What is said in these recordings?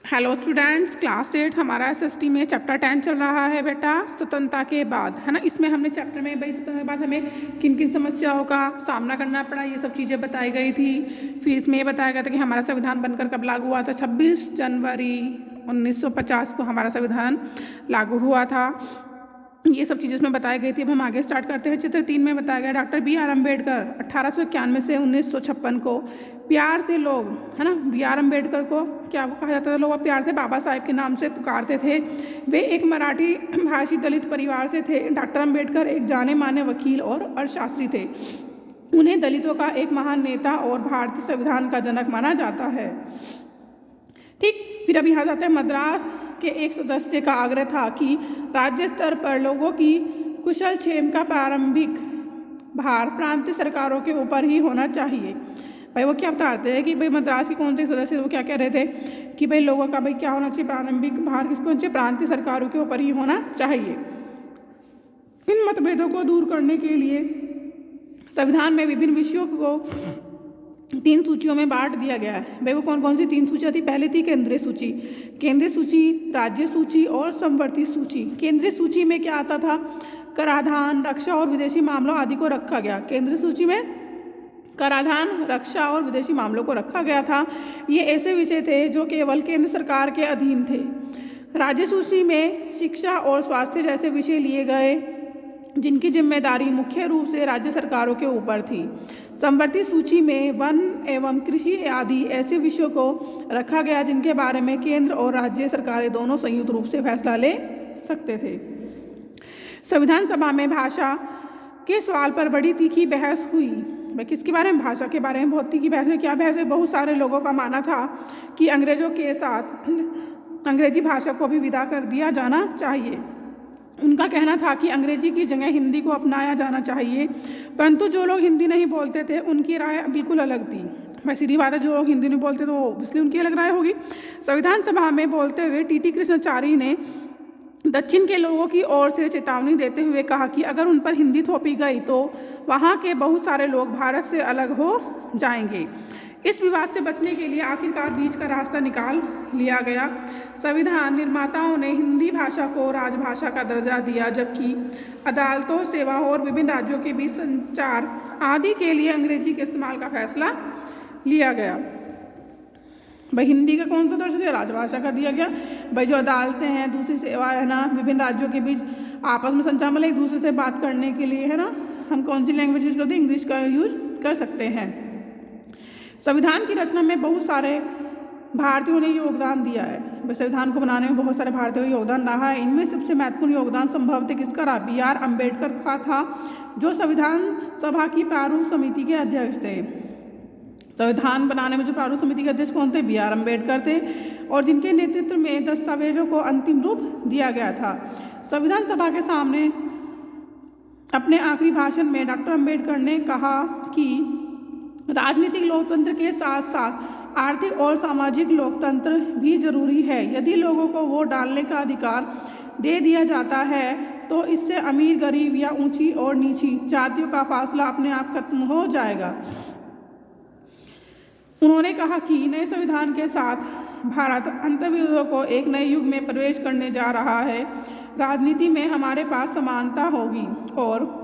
Hello students, class 8 हमारा SST में chapter 10 चल रहा है बेटा, स्वतंत्रता के बाद, है ना। इसमें हमने चैप्टर में भाई स्वतंत्रता के बाद हमें किन किन समस्याओं का सामना करना पड़ा, ये सब चीज़ें बताई गई थी। फिर इसमें ये बताया गया था कि हमारा संविधान बनकर कब लागू हुआ था। 26 जनवरी 1950 को हमारा संविधान लागू हुआ था। ये सब चीज़ें इसमें बताई गई थी। अब हम आगे स्टार्ट करते हैं। चित्र 3 में बताया गया डॉक्टर BR अम्बेडकर 1891 से 1956 को प्यार से लोग, है ना, BR अम्बेडकर को क्या कहा जाता था, लोग प्यार से बाबा साहेब के नाम से पुकारते थे। वे एक मराठी भाषी दलित परिवार से थे। डॉक्टर अम्बेडकर एक जाने माने वकील और अर्थशास्त्री थे। उन्हें दलितों का एक महान नेता और भारतीय संविधान का जनक माना जाता है। ठीक, फिर अब यहाँ जाते हैं। मद्रास के एक सदस्य का आग्रह था कि राज्य स्तर पर लोगों की कुशल क्षेम का प्रारंभिक भार प्रांतीय सरकारों के ऊपर ही होना चाहिए। भाई वो क्या बताते हैं कि भाई मद्रास के कौन से सदस्य वो क्या कह रहे थे कि भाई लोगों का भाई क्या होना चाहिए, प्रारंभिक भार किसको होना चाहिए, प्रांतीय सरकारों के ऊपर ही होना चाहिए। इन मतभेदों को दूर करने के लिए संविधान में विभिन्न विषयों को 3 सूचियों में बांट दिया गया है। भाई वो कौन कौन सी 3 सूचियाँ थी। पहली थी केंद्रीय सूची, राज्य सूची और समवर्ती सूची। केंद्रीय सूची में क्या आता था, कराधान, रक्षा और विदेशी मामलों आदि को रखा गया। केंद्रीय सूची में कराधान, रक्षा और विदेशी मामलों को रखा गया था। ये ऐसे विषय थे जो केवल केंद्र सरकार के अधीन थे। राज्य सूची में शिक्षा और स्वास्थ्य जैसे विषय लिए गए जिनकी जिम्मेदारी मुख्य रूप से राज्य सरकारों के ऊपर थी। समवर्ती सूची में वन एवं कृषि आदि ऐसे विषयों को रखा गया जिनके बारे में केंद्र और राज्य सरकारें दोनों संयुक्त रूप से फैसला ले सकते थे। संविधान सभा में भाषा के सवाल पर बड़ी तीखी बहस हुई। भाई किसके बारे में, भाषा के बारे में बहुत तीखी बहस हुई। क्या बहस है, बहुत सारे लोगों का मानना था कि अंग्रेजों के साथ अंग्रेजी भाषा को भी विदा कर दिया जाना चाहिए। उनका कहना था कि अंग्रेजी की जगह हिंदी को अपनाया जाना चाहिए, परंतु जो लोग हिंदी नहीं बोलते थे उनकी राय बिल्कुल अलग थी। मैं सीधी बात है, जो लोग हिंदी नहीं बोलते तो इसलिए उनकी अलग राय होगी। संविधान सभा में बोलते हुए TT कृष्णाचारी ने दक्षिण के लोगों की ओर से चेतावनी देते हुए कहा कि अगर उन पर हिंदी थोपी गई तो वहाँ के बहुत सारे लोग भारत से अलग हो जाएंगे। इस विवाद से बचने के लिए आखिरकार बीच का रास्ता निकाल लिया गया। संविधान निर्माताओं ने हिंदी भाषा को राजभाषा का दर्जा दिया, जबकि अदालतों, सेवाओं और विभिन्न राज्यों के बीच संचार आदि के लिए अंग्रेजी के इस्तेमाल का फैसला लिया गया। भाई हिंदी का कौन सा दर्जा दिया, राजभाषा का दिया गया। भाई जो अदालतें हैं, दूसरी सेवाएं है ना, विभिन्न राज्यों के बीच आपस में संचार, मतलब एक दूसरे से बात करने के लिए, है ना, हम कौन सी लैंग्वेज यूज करते हैं, इंग्लिश का यूज कर सकते हैं। संविधान की रचना में बहुत सारे भारतीयों ने योगदान दिया है। संविधान को बनाने में बहुत सारे भारतीयों का योगदान रहा है। इनमें सबसे महत्वपूर्ण योगदान संभवतः किसका रहा, BR अम्बेडकर का था, जो संविधान सभा की प्रारूप समिति के अध्यक्ष थे। संविधान बनाने में जो प्रारूप समिति के अध्यक्ष कौन थे, BR अम्बेडकर थे, और जिनके नेतृत्व में दस्तावेजों को अंतिम रूप दिया गया था। संविधान सभा के सामने अपने आखिरी भाषण में डॉक्टर अम्बेडकर ने कहा कि राजनीतिक लोकतंत्र के साथ साथ आर्थिक और सामाजिक लोकतंत्र भी जरूरी है। यदि लोगों को वोट डालने का अधिकार दे दिया जाता है तो इससे अमीर गरीब या ऊंची और नीची जातियों का फासला अपने आप खत्म हो जाएगा। उन्होंने कहा कि नए संविधान के साथ भारत अंतर्विरोधों को एक नए युग में प्रवेश करने जा रहा है। राजनीति में हमारे पास समानता होगी और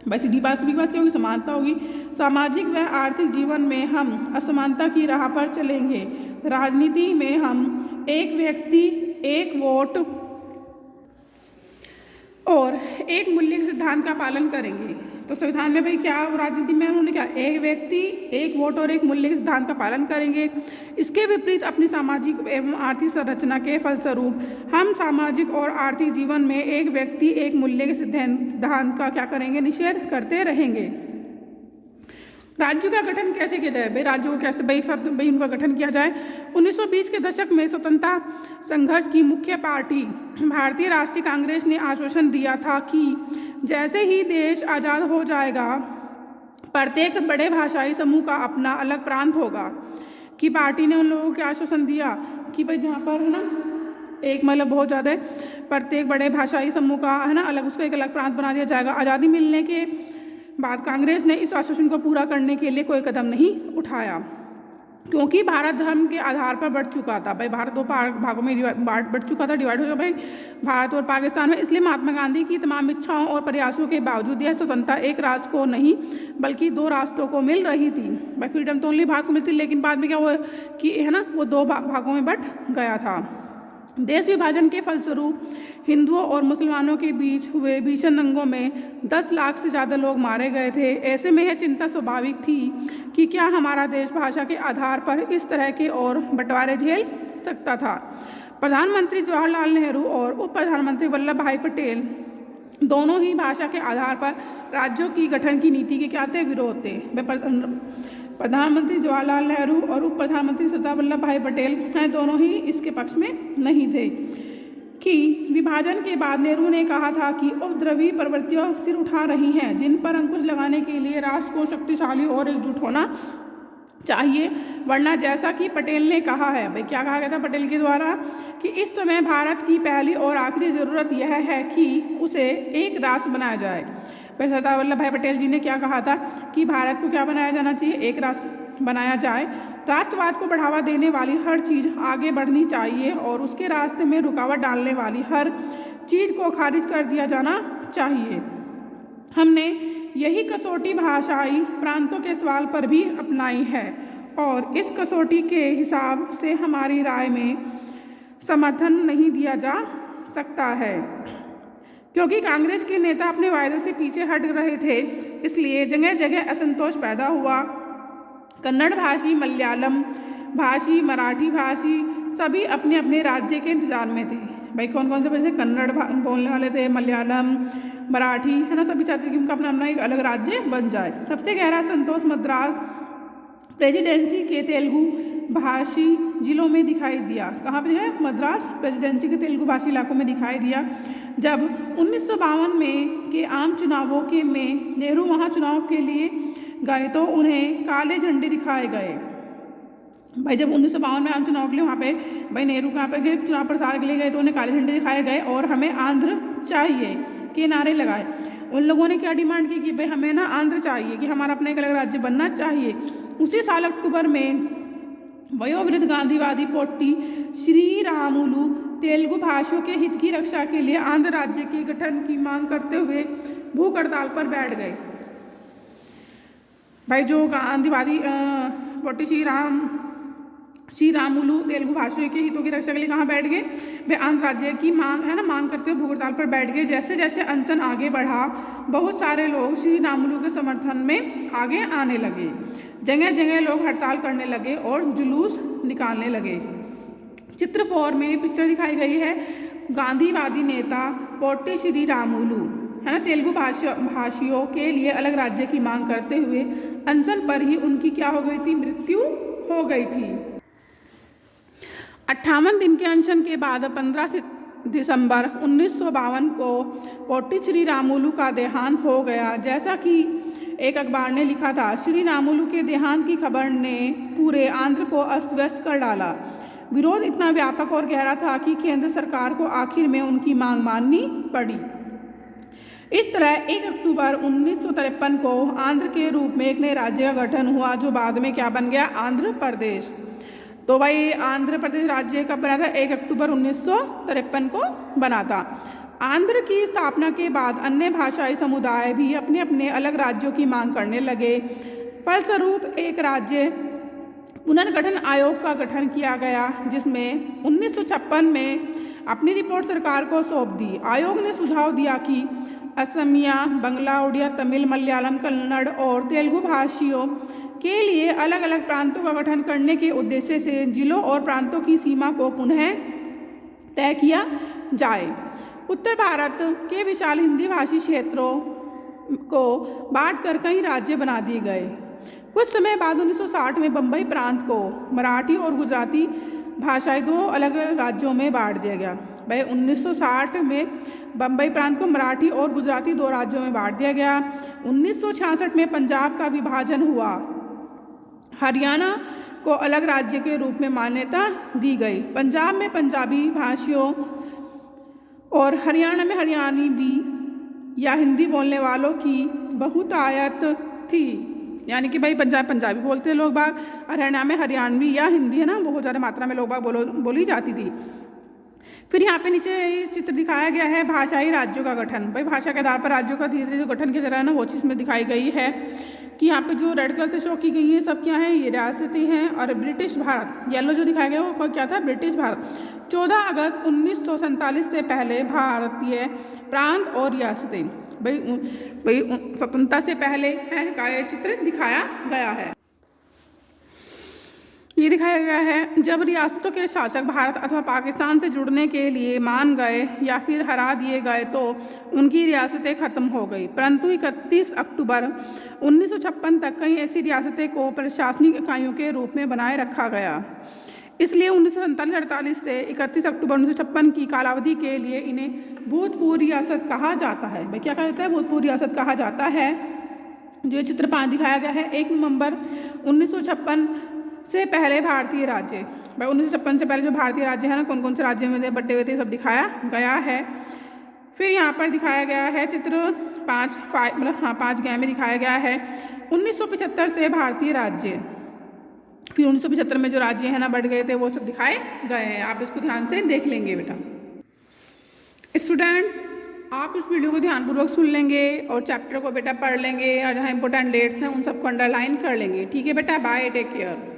बस सीधी बात क्या होगी, समानता होगी। सामाजिक व आर्थिक जीवन में हम असमानता की राह पर चलेंगे। राजनीति में हम एक व्यक्ति, एक वोट और एक मूल्य के सिद्धांत का पालन करेंगे। तो संविधान में भाई क्या, राजनीति में उन्होंने क्या, एक व्यक्ति, एक वोट और एक मूल्य के सिद्धांत का पालन करेंगे। इसके विपरीत अपनी सामाजिक एवं आर्थिक संरचना के फलस्वरूप हम सामाजिक और आर्थिक जीवन में एक व्यक्ति, एक मूल्य के सिद्धांत का क्या करेंगे, निषेध करते रहेंगे। राज्यों का गठन कैसे किया जाए, भाई राज्यों को कैसे भाई एक साथ भाई उनका गठन किया जाए। 1920 के दशक में स्वतंत्रता संघर्ष की मुख्य पार्टी भारतीय राष्ट्रीय कांग्रेस ने आश्वासन दिया था कि जैसे ही देश आज़ाद हो जाएगा प्रत्येक बड़े भाषाई समूह का अपना अलग प्रांत होगा। कि पार्टी ने उन लोगों को आश्वासन दिया कि भाई जहाँ पर, है ना, एक मतलब बहुत ज़्यादा प्रत्येक बड़े भाषाई समूह का, है ना, अलग उसको एक अलग प्रांत बना दिया जाएगा। आज़ादी मिलने के बाद कांग्रेस ने इस आश्वासन को पूरा करने के लिए कोई कदम नहीं उठाया। क्योंकि भारत धर्म के आधार पर बढ़ चुका था। भाई भारत दो भागों में बढ़ चुका था, डिवाइड हो गया भाई भारत और पाकिस्तान में। इसलिए महात्मा गांधी की तमाम इच्छाओं और प्रयासों के बावजूद यह स्वतंत्रता एक राष्ट्र को नहीं बल्कि दो राष्ट्रों को मिल रही थी। भाई फ्रीडम तो ओनली भारत को मिलती, लेकिन बाद में क्या हुआ कि है ना, वो दो भागों में बंट गया था। देश विभाजन के फलस्वरूप हिंदुओं और मुसलमानों के बीच हुए भीषण दंगों में 10 लाख से ज़्यादा लोग मारे गए थे। ऐसे में यह चिंता स्वाभाविक थी कि क्या हमारा देश भाषा के आधार पर इस तरह के और बंटवारे झेल सकता था। प्रधानमंत्री जवाहरलाल नेहरू और उप प्रधानमंत्री वल्लभ भाई पटेल दोनों ही भाषा के आधार पर राज्यों की गठन की नीति के क्या थे, विरोध थे। प्रधानमंत्री जवाहरलाल नेहरू और उप प्रधानमंत्री सरदार वल्लभ भाई पटेल हैं, दोनों ही इसके पक्ष में नहीं थे। कि विभाजन के बाद नेहरू ने कहा था कि उपद्रवी प्रवृत्तियां सिर उठा रही हैं, जिन पर अंकुश लगाने के लिए राष्ट्र को शक्तिशाली और एकजुट होना चाहिए, वरना जैसा कि पटेल ने कहा है, भाई क्या कहा गया था पटेल के द्वारा, कि इस समय भारत की पहली और आखिरी ज़रूरत यह है कि उसे एक राष्ट्र बनाया जाए। भाई सरदार वल्लभ भाई पटेल जी ने क्या कहा था कि भारत को क्या बनाया जाना चाहिए, एक राष्ट्र बनाया जाए। राष्ट्रवाद को बढ़ावा देने वाली हर चीज़ आगे बढ़नी चाहिए और उसके रास्ते में रुकावट डालने वाली हर चीज़ को खारिज कर दिया जाना चाहिए। हमने यही कसौटी भाषाई प्रांतों के सवाल पर भी अपनाई है और इस कसौटी के हिसाब से हमारी राय में समर्थन नहीं दिया जा सकता है, क्योंकि कांग्रेस के नेता अपने वायदे से पीछे हट रहे थे। इसलिए जगह जगह असंतोष पैदा हुआ। कन्नड़ भाषी, मलयालम भाषी, मराठी भाषी सभी अपने अपने राज्य के इंतजार में थे। भाई कौन कौन से वैसे कन्नड़ बोलने वाले थे, मलयालम, मराठी, है ना, सभी चाहते थे कि उनका अपना अपना एक अलग राज्य बन जाए। सबसे गहरा संतोष मद्रास प्रेसिडेंसी के तेलुगु भाषी जिलों में दिखाई दिया। कहाँ पे है? मद्रास प्रेसिडेंसी के तेलुगु भाषी इलाकों में दिखाई दिया। जब 1952 में के आम चुनावों के में नेहरू वहाँ चुनाव के लिए गए तो उन्हें काले झंडे दिखाए गए। भाई जब 1952 में आम चुनाव के लिए वहाँ पे भाई नेहरू कहाँ पे गए, चुनाव प्रचार के लिए गए तो उन्हें काले झंडे दिखाए गए और हमें आंध्र चाहिए के नारे लगाए। उन लोगों ने क्या डिमांड की कि भाई हमें ना आंध्र चाहिए, कि हमारा अपना एक अलग राज्य बनना चाहिए। उसी साल अक्टूबर में वयोवृद्ध गांधीवादी पोट्टी श्री रामुलु तेलुगु भाषियों के हित की रक्षा के लिए आंध्र राज्य के गठन की मांग करते हुए भूख हड़ताल पर बैठ गए। भाई जो गांधीवादी पोट्टी श्री रामुलु तेलुगु भाषियों के हितों की रक्षा के लिए कहाँ बैठ गए? वे आंध्र राज्य की मांग है ना, मांग करते हुए भूख हड़ताल पर बैठ गए। जैसे जैसे अनशन आगे बढ़ा, बहुत सारे लोग श्री रामुलु के समर्थन में आगे आने लगे। जगह जगह लोग हड़ताल करने लगे और जुलूस निकालने लगे। चित्र 4 में पिक्चर दिखाई गई है। गांधीवादी नेता पोट्टी श्री रामुलु है ना, तेलुगु भाषियों के लिए अलग राज्य की मांग करते हुए अनशन पर ही उनकी क्या हो गई थी? मृत्यु हो गई थी। 58 दिन के अनशन के बाद 15 दिसंबर 1952 को पोट्टी श्री रामुलु का देहांत हो गया। जैसा कि एक अखबार ने लिखा था, श्री रामुलु के देहांत की खबर ने पूरे आंध्र को अस्त व्यस्त कर डाला। विरोध इतना व्यापक और गहरा था कि केंद्र सरकार को आखिर में उनकी मांग माननी पड़ी। इस तरह 1 अक्टूबर 1953 को आंध्र के रूप में एक नए राज्य का गठन हुआ, जो बाद में क्या बन गया? आंध्र प्रदेश। तो भाई आंध्र प्रदेश राज्य कब बना था? 1 अक्टूबर 1953 को बना था। आंध्र की स्थापना के बाद अन्य भाषाई समुदाय भी अपने अपने अलग राज्यों की मांग करने लगे। फलस्वरूप एक राज्य पुनर्गठन आयोग का गठन किया गया, जिसमें 1956 में अपनी रिपोर्ट सरकार को सौंप दी। आयोग ने सुझाव दिया कि असमिया, बंगला, उड़िया, तमिल, मलयालम, कन्नड़ और तेलुगु भाषियों के लिए अलग अलग प्रांतों का गठन करने के उद्देश्य से जिलों और प्रांतों की सीमा को पुनः तय किया जाए। उत्तर भारत के विशाल हिंदी भाषी क्षेत्रों को बांटकर कई राज्य बना दिए गए। कुछ समय बाद 1960 में बम्बई प्रांत को मराठी और गुजराती भाषाएं 2 अलग राज्यों में बांट दिया गया। भाई 1960 में बम्बई प्रांत को मराठी और गुजराती 2 राज्यों में बांट दिया गया। 1966 में पंजाब का विभाजन हुआ। हरियाणा को अलग राज्य के रूप में मान्यता दी गई। पंजाब में पंजाबी भाषियों और हरियाणा में हरियाणवी या हिंदी बोलने वालों की बहुतायत थी। यानी कि भाई पंजाबी बोलते हैं लोग बाग, हरियाणा में हरियाणवी या हिंदी है ना बहुत ज़्यादा मात्रा में लोग बाग बोली जाती थी। फिर यहाँ पे नीचे ये चित्र दिखाया गया है भाषाई राज्यों का गठन। भाई भाषा के आधार पर राज्यों का धीरे धीरे जो गठन किया जा रहा है ना वो चीज़ में दिखाई गई है कि यहाँ पे जो रेड कलर से शो की गई है सब क्या है, ये रियासतें हैं। और ब्रिटिश भारत येलो जो दिखाया गया वो क्या था, ब्रिटिश भारत। 14 अगस्त 1947 से पहले भारतीय प्रांत और रियासतें, भाई स्वतंत्रता से पहले का ये चित्र दिखाया गया है। ये दिखाया गया है जब रियासतों के शासक भारत अथवा पाकिस्तान से जुड़ने के लिए मान गए या फिर हरा दिए गए तो उनकी रियासतें खत्म हो गई, परंतु 31 अक्टूबर 1956 तक कई ऐसी रियासतें को प्रशासनिक इकाइयों के रूप में बनाए रखा गया। इसलिए 1947-48 से 31 अक्टूबर 1956 की कालावधि के लिए इन्हें भूतपूर्व रियासत कहा जाता है। भाई क्या कहा जाता है, भूतपूर्व रियासत कहा जाता है। जो चित्र 5 दिखाया गया है 1 नवंबर 1956 से पहले भारतीय राज्य। भाई 1956 से पहले जो भारतीय राज्य है ना कौन कौन से राज्य में बटे हुए थे सब दिखाया गया है। फिर यहाँ पर दिखाया गया है चित्र 5 गया में दिखाया गया है 1975 से भारतीय राज्य। फिर 1975 में जो राज्य है ना बढ़ गए थे वो सब दिखाए गए हैं। आप इसको ध्यान से देख लेंगे बेटा। स्टूडेंट आप इस वीडियो को ध्यानपूर्वक सुन लेंगे और चैप्टर को बेटा पढ़ लेंगे और जहाँ इंपॉर्टेंट डेट्स हैं उन सबको अंडरलाइन कर लेंगे। ठीक है बेटा, बाय, टेक केयर।